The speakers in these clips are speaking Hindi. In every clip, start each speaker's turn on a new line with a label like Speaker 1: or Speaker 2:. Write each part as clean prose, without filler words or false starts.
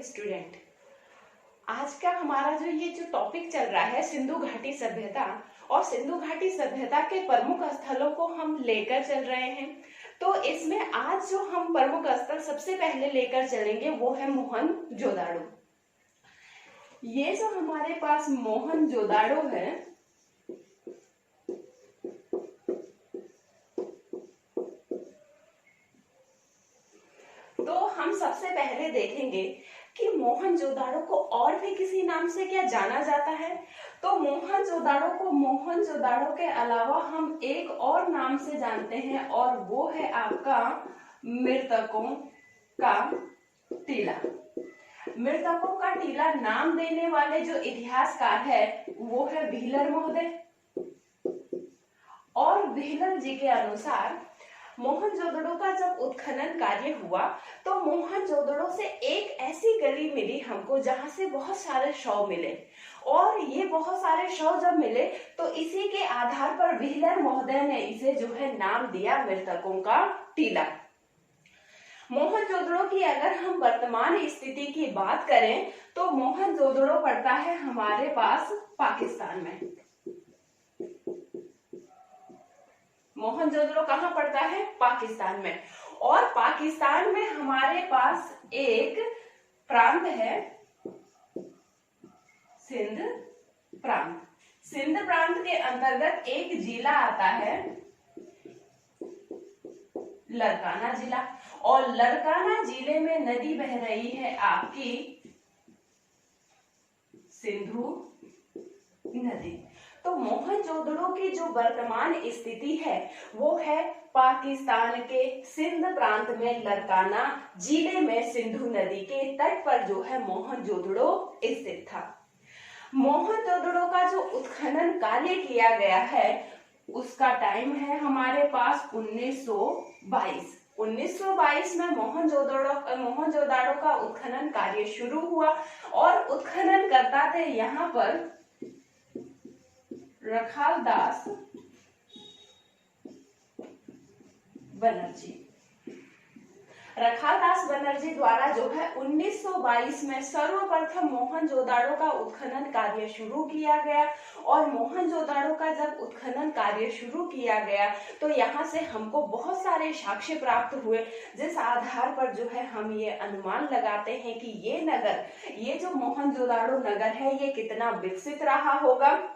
Speaker 1: स्टूडेंट, आज का हमारा जो टॉपिक चल रहा है सिंधु घाटी सभ्यता, और सिंधु घाटी सभ्यता के प्रमुख स्थलों को हम लेकर चल रहे हैं। तो इसमें आज जो हम प्रमुख स्थल सबसे पहले लेकर चलेंगे वो है मोहनजोदाड़ो। ये जो हमारे पास मोहनजोदाड़ो है, तो हम सबसे पहले देखेंगे कि मोहनजोदाड़ो को और भी किसी नाम से क्या जाना जाता है। तो मोहनजोदाड़ो को मोहनजोदाड़ो के अलावा हम एक और नाम से जानते हैं, और वो है आपका मृतकों का टीला। मृतकों का टीला नाम देने वाले जो इतिहासकार है वो है व्हीलर महोदय, और व्हीलर जी के अनुसार मोहनजोदड़ो का जब उत्खनन कार्य हुआ तो मोहनजोदड़ो से एक ऐसी गली मिली हमको जहां से बहुत सारे शव मिले, और ये बहुत सारे शव जब मिले तो इसी के आधार पर व्हीलर महोदय ने इसे जो है नाम दिया मृतकों का टीला। मोहनजोदड़ो की अगर हम वर्तमान स्थिति की बात करें तो मोहनजोदड़ो पड़ता है हमारे पास पाकिस्तान में। मोहनजोदड़ो कहाँ पड़ता है? पाकिस्तान में। और पाकिस्तान में हमारे पास एक प्रांत है सिंध प्रांत। सिंध प्रांत के अंतर्गत एक जिला आता है लरकाना जिला, और लरकाना जिले में नदी बह रही है आपकी सिंधु नदी। तो मोहनजोदड़ो की जो वर्तमान स्थिति है वो है पाकिस्तान के सिंध प्रांत में लरकाना जिले में सिंधु नदी के तट पर जो है मोहनजोदड़ो स्थित था। मोहनजोदड़ो का जो उत्खनन कार्य किया गया है उसका टाइम है हमारे पास 1922। 1922 में मोहनजोदड़ो का उत्खनन कार्य शुरू हुआ, और उत्खनन करता थे यहाँ पर रखालदास बनर्जी। रखालदास बनर्जी द्वारा जो है 1922 में सर्वप्रथम मोहनजोदाड़ो का उत्खनन कार्य शुरू किया गया। और मोहनजोदाड़ो का जब उत्खनन कार्य शुरू किया गया तो यहाँ से हमको बहुत सारे साक्ष्य प्राप्त हुए, जिस आधार पर जो है हम ये अनुमान लगाते हैं कि ये नगर, ये जो मोहनजोदाड़ो नगर है ये कितना विकसित रहा होगा।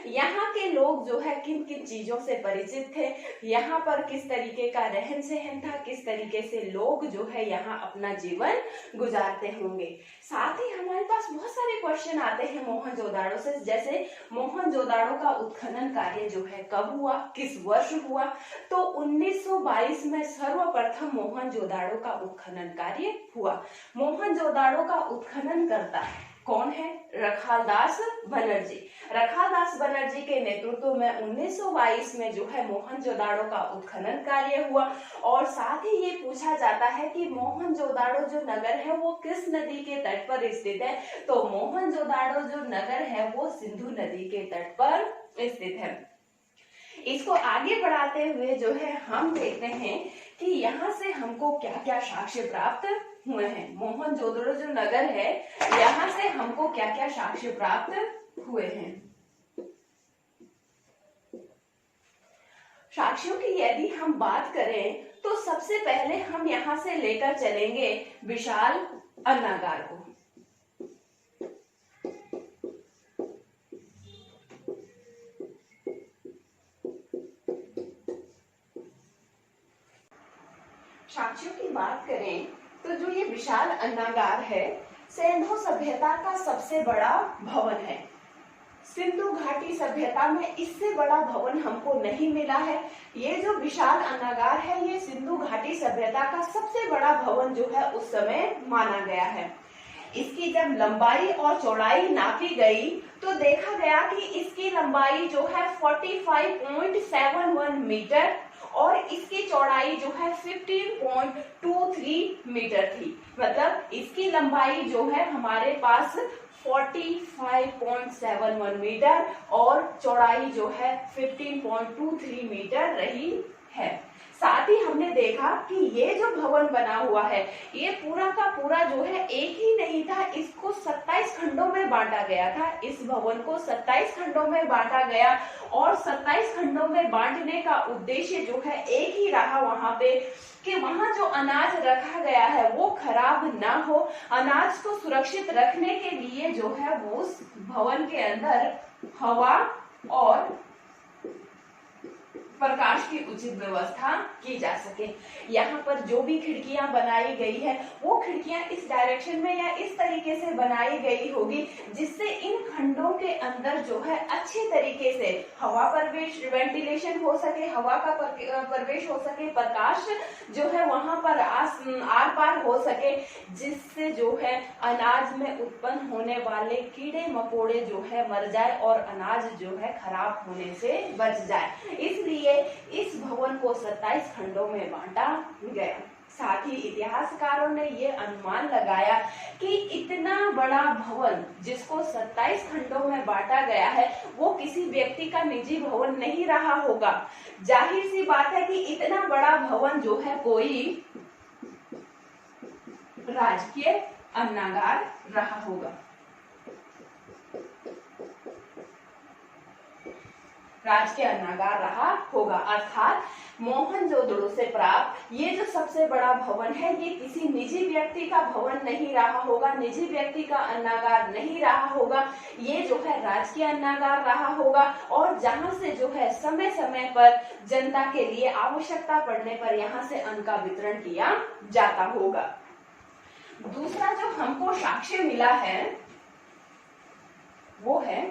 Speaker 1: यहाँ के लोग जो है किन किन चीजों से परिचित थे, यहाँ पर किस तरीके का रहन सहन था, किस तरीके से लोग जो है यहाँ अपना जीवन गुजारते होंगे। साथ ही हमारे पास बहुत सारे क्वेश्चन आते हैं मोहनजोदाड़ो से, जैसे मोहनजोदाड़ो का उत्खनन कार्य जो है कब हुआ, किस वर्ष हुआ। तो 1922 में सर्वप्रथम मोहनजोदाड़ो का उत्खनन कार्य हुआ। मोहनजोदाड़ो का उत्खनन करता है कौन है? रखालदास बनर्जी। रखालदास बनर्जी के नेतृत्व में 1922 में जो है मोहनजोदाड़ो का उत्खनन कार्य हुआ। और साथ ही ये पूछा जाता है कि मोहनजोदाड़ो जो नगर है वो किस नदी के तट पर स्थित है? तो मोहनजोदाड़ो जो नगर है वो सिंधु नदी के तट पर स्थित है। इसको आगे बढ़ाते हुए जो है हम देखते हैं कि यहाँ से हमको क्या क्या साक्ष्य प्राप्त हुए हैं। मोहनजोदड़ो जो नगर है यहाँ से हमको क्या क्या साक्ष्य प्राप्त हुए हैं। साक्ष्यों की यदि हम बात करें तो सबसे पहले हम यहाँ से लेकर चलेंगे विशाल अन्नागार को। साक्ष्यों की बात करें तो जो ये विशाल अन्नागार है सिंधु सभ्यता का सबसे बड़ा भवन है। सिंधु घाटी सभ्यता में इससे बड़ा भवन हमको नहीं मिला है। ये जो विशाल अन्नागार है ये सिंधु घाटी सभ्यता का सबसे बड़ा भवन जो है उस समय माना गया है। इसकी जब लंबाई और चौड़ाई नापी गई तो देखा गया कि इसकी लंबाई जो है 45.71 मीटर और इसकी चौड़ाई जो है 15.23 मीटर थी। मतलब इसकी लंबाई जो है हमारे पास 45.71 मीटर और चौड़ाई जो है 15.23 मीटर रही है। साथ ही हमने देखा कि ये जो भवन बना हुआ है ये पूरा का पूरा जो है एक ही नहीं था, इसको 27 खंडों में बांटा गया था। इस भवन को 27 खंडों में बांटा गया और 27 खंडों में बांटने का उद्देश्य जो है एक ही रहा वहां पे कि वहां जो अनाज रखा गया है वो खराब ना हो। अनाज को सुरक्षित रखने के लिए जो है वो उस भवन के अंदर हवा और प्रकाश की उचित व्यवस्था की जा सके। यहाँ पर जो भी खिड़कियां बनाई गई है वो खिड़कियां इस डायरेक्शन में या इस तरीके से बनाई गई होगी जिससे इन खंडों के अंदर जो है अच्छे तरीके से हवा प्रवेश, वेंटिलेशन हो सके, हवा का प्रवेश हो सके, प्रकाश जो है वहां पर आर पार हो सके, जिससे जो है अनाज में उत्पन्न होने वाले कीड़े मकोड़े जो है मर जाए और अनाज जो है खराब होने से बच जाए। इसलिए इस भवन को 27 खंडों में बांटा गया। साथ ही इतिहासकारों ने ये अनुमान लगाया कि इतना बड़ा भवन जिसको 27 खंडों में बांटा गया है वो किसी व्यक्ति का निजी भवन नहीं रहा होगा। जाहिर सी बात है कि इतना बड़ा भवन जो है कोई राजकीय अन्नागार रहा होगा। राजकीय अन्नागार रहा होगा, अर्थात मोहनजोदड़ो से प्राप्त ये जो सबसे बड़ा भवन है ये किसी निजी व्यक्ति का भवन नहीं रहा होगा, निजी व्यक्ति का अन्नागार नहीं रहा होगा, ये जो है राजकीय अन्नागार रहा होगा और जहां से जो है समय समय पर जनता के लिए आवश्यकता पड़ने पर यहाँ से अन्न का वितरण किया जाता होगा। दूसरा जो हमको साक्ष्य मिला है वो है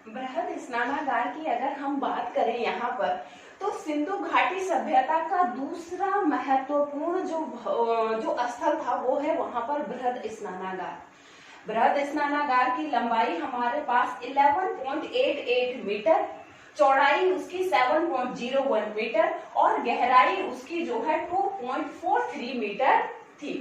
Speaker 1: बृहद स्नानागार की। अगर हम बात करें यहाँ पर तो सिंधु घाटी सभ्यता का दूसरा महत्वपूर्ण जो स्थल था वो है वहां पर बृहद स्नानागार। बृहद स्नानागार की लंबाई हमारे पास 11.88 मीटर, चौड़ाई उसकी 7.01 मीटर और गहराई उसकी जो है 2.43 मीटर थी।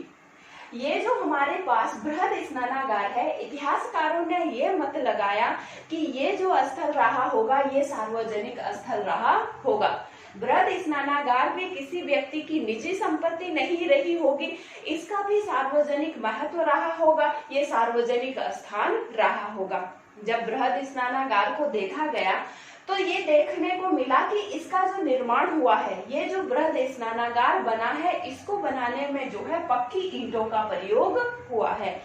Speaker 1: ये जो हमारे पास बृहद स्नानागार है, इतिहासकारों ने ये मत लगाया कि ये जो स्थल रहा होगा ये सार्वजनिक स्थल रहा होगा। बृहद स्नानागार में किसी व्यक्ति की निजी संपत्ति नहीं रही होगी, इसका भी सार्वजनिक महत्व रहा होगा, ये सार्वजनिक स्थान रहा होगा। जब बृहद स्नानागार को देखा गया तो ये देखने को मिला कि इसका जो निर्माण हुआ है, ये जो बृहद स्नानागार बना है इसको बनाने में जो है पक्की ईंटों का प्रयोग हुआ है।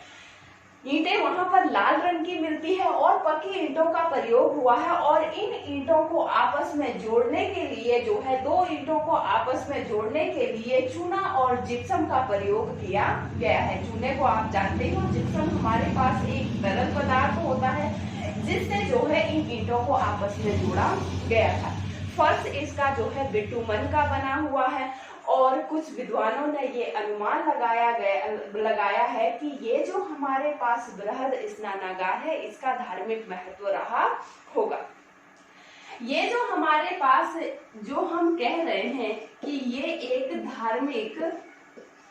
Speaker 1: ईंटें वहां पर लाल रंग की मिलती है और पक्की ईंटों का प्रयोग हुआ है और इन ईंटों को आपस में जोड़ने के लिए जो है दो ईंटों को आपस में जोड़ने के लिए चूना और जिप्सम का प्रयोग किया गया है। चूने को आप जानते हो, जिप्सम हमारे पास एक तरल पदार्थ होता है जिससे जो है इन ईंटों को आपस में जोड़ा गया था। फर्श इसका जो है बिटुमन का बना हुआ है और कुछ विद्वानों ने ये अनुमान लगाया है कि ये जो हमारे पास बृहद स्नानागार है इसका धार्मिक महत्व रहा होगा। ये जो हमारे पास जो हम कह रहे हैं कि ये एक धार्मिक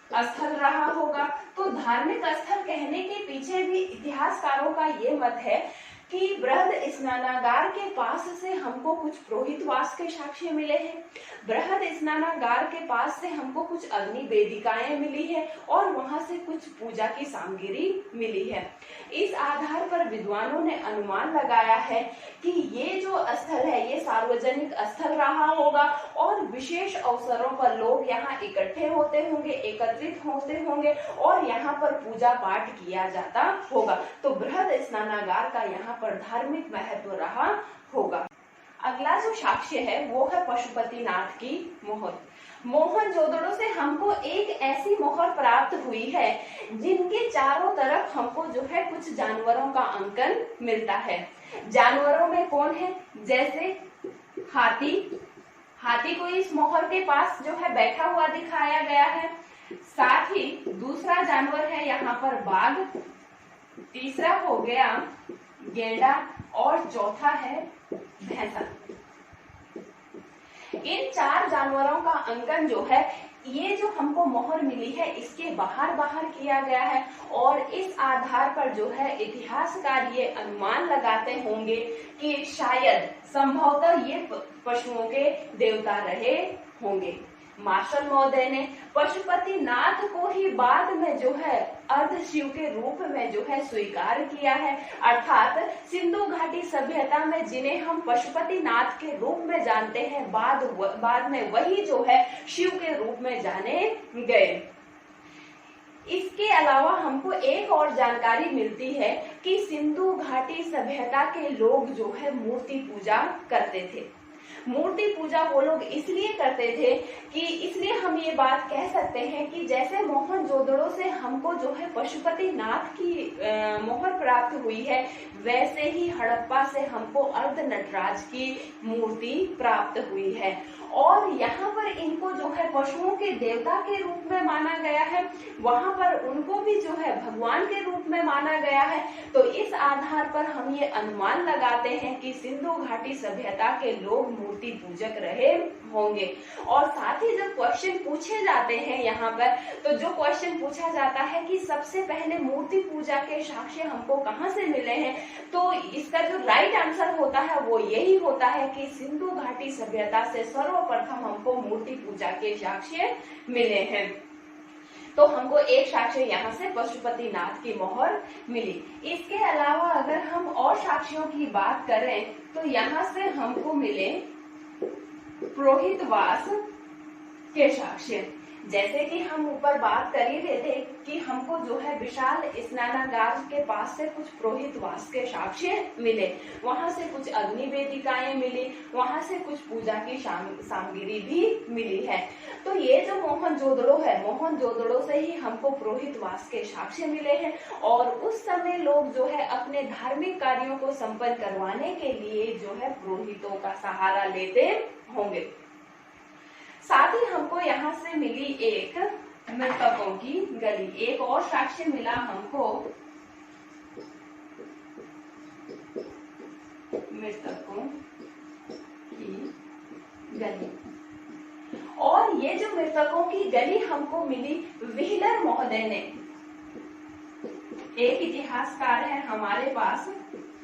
Speaker 1: स्थल रहा होगा, तो धार्मिक स्थल कहने के पीछे भी इतिहासकारों का ये मत है कि बृहद स्नानागार के पास से हमको कुछ पुरोहितवास के साक्ष्य मिले हैं, बृहद स्नानागार के पास से हमको कुछ अग्नि वेदिकाएं मिली है और वहां से कुछ पूजा की सामग्री मिली है। इस आधार पर विद्वानों ने अनुमान लगाया है कि ये जो स्थल है ये सार्वजनिक स्थल रहा होगा और विशेष अवसरों पर लोग यहाँ इकट्ठे होते होंगे, एकत्रित होते होंगे और यहाँ पर पूजा पाठ किया जाता होगा। तो बृहद स्नानागार का यहाँ पर धार्मिक महत्व रहा होगा। अगला जो साक्ष्य है वो है पशुपतिनाथ की मोहर। मोहनजोदड़ो से हमको एक ऐसी मोहर प्राप्त हुई है जिनके चारों तरफ हमको जो है कुछ जानवरों का अंकन मिलता है। जानवरों में कौन है, जैसे हाथी को इस मोहर के पास जो है बैठा हुआ दिखाया गया है। साथ ही दूसरा जानवर है यहाँ पर बाघ, तीसरा हो गया गेंडा और चौथा है भैंसा। इन चार जानवरों का अंकन जो है ये जो हमको मोहर मिली है इसके बाहर किया गया है और इस आधार पर जो है इतिहासकार ये अनुमान लगाते होंगे कि शायद संभवतः ये पशुओं के देवता रहे होंगे। मार्शल महोदय ने पशुपति नाथ को ही बाद में जो है अर्ध शिव के रूप में जो है स्वीकार किया है, अर्थात सिंधु घाटी सभ्यता में जिन्हें हम पशुपति नाथ के रूप में जानते हैं, बाद में वही जो है शिव के रूप में जाने गए। इसके अलावा हमको एक और जानकारी मिलती है कि सिंधु घाटी सभ्यता के लोग जो है मूर्ति पूजा करते थे। मूर्ति पूजा वो लोग इसलिए करते थे कि इसलिए हम ये बात कह सकते हैं कि जैसे मोहनजोदड़ो से हमको जो है पशुपति नाथ की मोहर प्राप्त हुई है, वैसे ही हड़प्पा से हमको अर्ध नटराज की मूर्ति प्राप्त हुई है। और यहाँ पर इनको जो है पशुओं के देवता के रूप में माना गया है, वहां पर उनको भी जो है भगवान के रूप में माना गया है। तो इस आधार पर हम ये अनुमान लगाते हैं कि सिंधु घाटी सभ्यता के लोग मूर्ति पूजक रहे होंगे। और साथ ही जब क्वेश्चन पूछे जाते हैं यहाँ पर, तो जो क्वेश्चन पूछा जाता है कि सबसे पहले मूर्ति पूजा के साक्ष्य हमको कहाँ से मिले हैं, तो इसका जो राइट आंसर होता है वो यही होता है कि सिंधु घाटी सभ्यता से सर्वप्रथम हमको मूर्ति पूजा के साक्ष्य मिले हैं। तो हमको एक साक्ष्य यहाँ से पशुपति नाथ की मोहर मिली। इसके अलावा अगर हम और साक्ष्यों की बात करें तो यहाँ से हमको मिले पुरोहितवास के साक्ष्य। जैसे कि हम ऊपर बात कर ही रहे थे कि हमको जो है विशाल स्नानागार के पास से कुछ पुरोहितवास के साक्ष्य मिले, वहां से कुछ अग्नि वेदिकाएं मिली, वहां से कुछ पूजा की सामग्री भी मिली है। तो ये जो मोहनजोदड़ो है, मोहनजोदड़ो से ही हमको पुरोहितवास के साक्ष्य मिले हैं। और उस समय लोग जो है अपने धार्मिक कार्यों को संपन्न करवाने के लिए जो है पुरोहितों का सहारा लेते होंगे। साथ ही हमको यहाँ से मिली एक मृतकों की गली, एक और साक्ष्य मिला हमको मृतकों की गली। और ये जो मृतकों की गली हमको मिली, व्हीलर महोदय ने, एक इतिहासकार है हमारे पास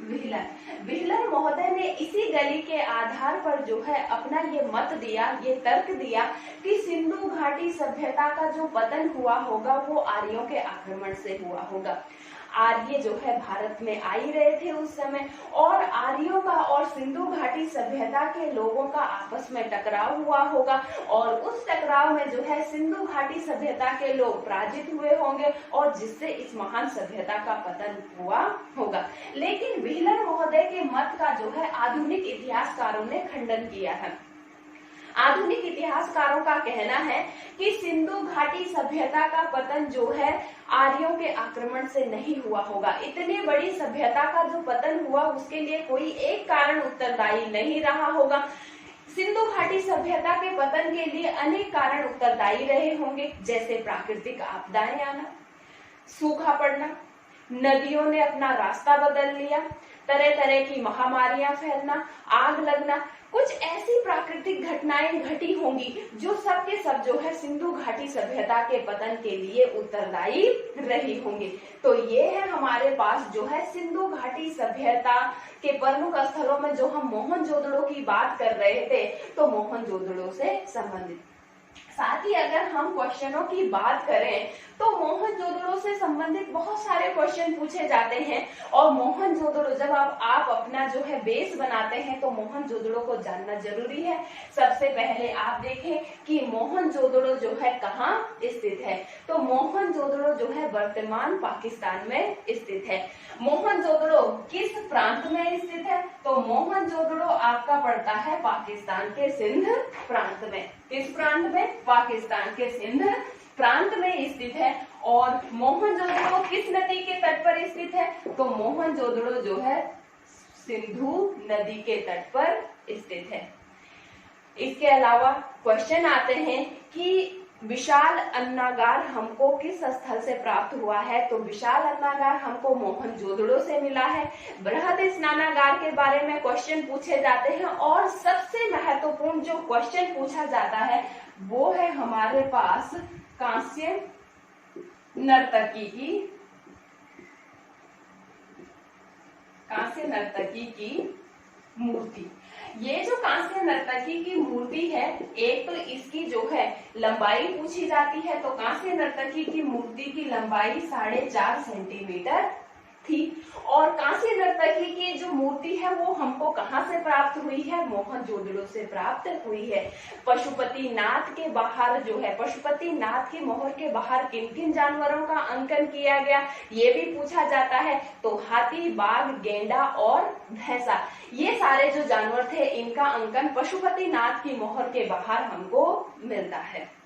Speaker 1: व्हीलर महोदय ने इसी गली के आधार पर जो है अपना ये मत दिया, ये तर्क दिया कि सिंधु घाटी सभ्यता का जो पतन हुआ होगा वो आर्यों के आक्रमण से हुआ होगा। आर्य जो है भारत में आ ही रहे थे उस समय, और आर्यों का और सिंधु घाटी सभ्यता के लोगों का आपस में टकराव हुआ होगा, और उस टकराव में जो है सिंधु घाटी सभ्यता के लोग पराजित हुए होंगे, और जिससे इस महान सभ्यता का पतन हुआ होगा। लेकिन व्हीलर महोदय के मत का जो है आधुनिक इतिहासकारों ने खंडन किया है। आधुनिक इतिहासकारों का कहना है कि सिंधु घाटी सभ्यता का पतन जो है आर्यों के आक्रमण से नहीं हुआ होगा। इतनी बड़ी सभ्यता का जो पतन हुआ उसके लिए कोई एक कारण उत्तरदायी नहीं रहा होगा। सिंधु घाटी सभ्यता के पतन के लिए अनेक कारण उत्तरदायी रहे होंगे, जैसे प्राकृतिक आपदाएं आना, सूखा पड़ना, नदियों ने अपना रास्ता बदल लिया, तरह तरह की महामारियां फैलना, आग लगना, कुछ ऐसी प्राकृतिक घटनाएं घटी होंगी जो सब के सब जो है सिंधु घाटी सभ्यता के पतन के लिए उत्तरदायी रही होंगी। तो ये है हमारे पास जो है सिंधु घाटी सभ्यता के प्रमुख स्थलों में जो हम मोहनजोदड़ो की बात कर रहे थे, तो मोहनजोदड़ो से संबंधित। साथ ही अगर हम क्वेश्चनों की बात करें तो मोहनजोदड़ो से संबंधित बहुत सारे क्वेश्चन पूछे जाते हैं, और मोहनजोदड़ो जब आप अपना जो है बेस बनाते हैं तो मोहनजोदड़ो को जानना जरूरी है। सबसे पहले आप देखें कि मोहनजोदड़ो जो है कहाँ स्थित है, तो मोहनजोदड़ो जो है वर्तमान पाकिस्तान में स्थित है। मोहनजोदड़ो किस प्रांत में स्थित है, तो मोहनजोदड़ो आपका पड़ता है पाकिस्तान के सिंध प्रांत में। किस प्रांत में? पाकिस्तान के सिंध प्रांत में स्थित है। और मोहनजोदड़ो किस नदी के तट पर स्थित है, तो मोहनजोदड़ो जो है सिंधु नदी के तट पर स्थित है। इसके अलावा क्वेश्चन आते हैं कि विशाल अन्नागार हमको किस स्थल से प्राप्त हुआ है, तो विशाल अन्नागार हमको मोहनजोदड़ो से मिला है। बृहद स्नानागार के बारे में क्वेश्चन पूछे जाते हैं, और सबसे महत्वपूर्ण जो क्वेश्चन पूछा जाता है वो है हमारे पास कांस्य नर्तकी की मूर्ति। ये जो कांस्य नर्तकी की मूर्ति है, एक तो इसकी जो है लंबाई पूछी जाती है, तो कांस्य नर्तकी की मूर्ति की लंबाई 4.5 सेंटीमीटर थी। और कांस्य नर्तकी की जो मूर्ति है वो हमको कहाँ से प्राप्त हुई है? मोहनजोदड़ो से प्राप्त हुई है। पशुपतिनाथ के बाहर जो है, पशुपतिनाथ की मोहर के बाहर किन किन जानवरों का अंकन किया गया, ये भी पूछा जाता है। तो हाथी, बाघ, गेंडा और भैंसा, ये सारे जो जानवर थे इनका अंकन पशुपतिनाथ की मोहर के बाहर हमको मिलता है।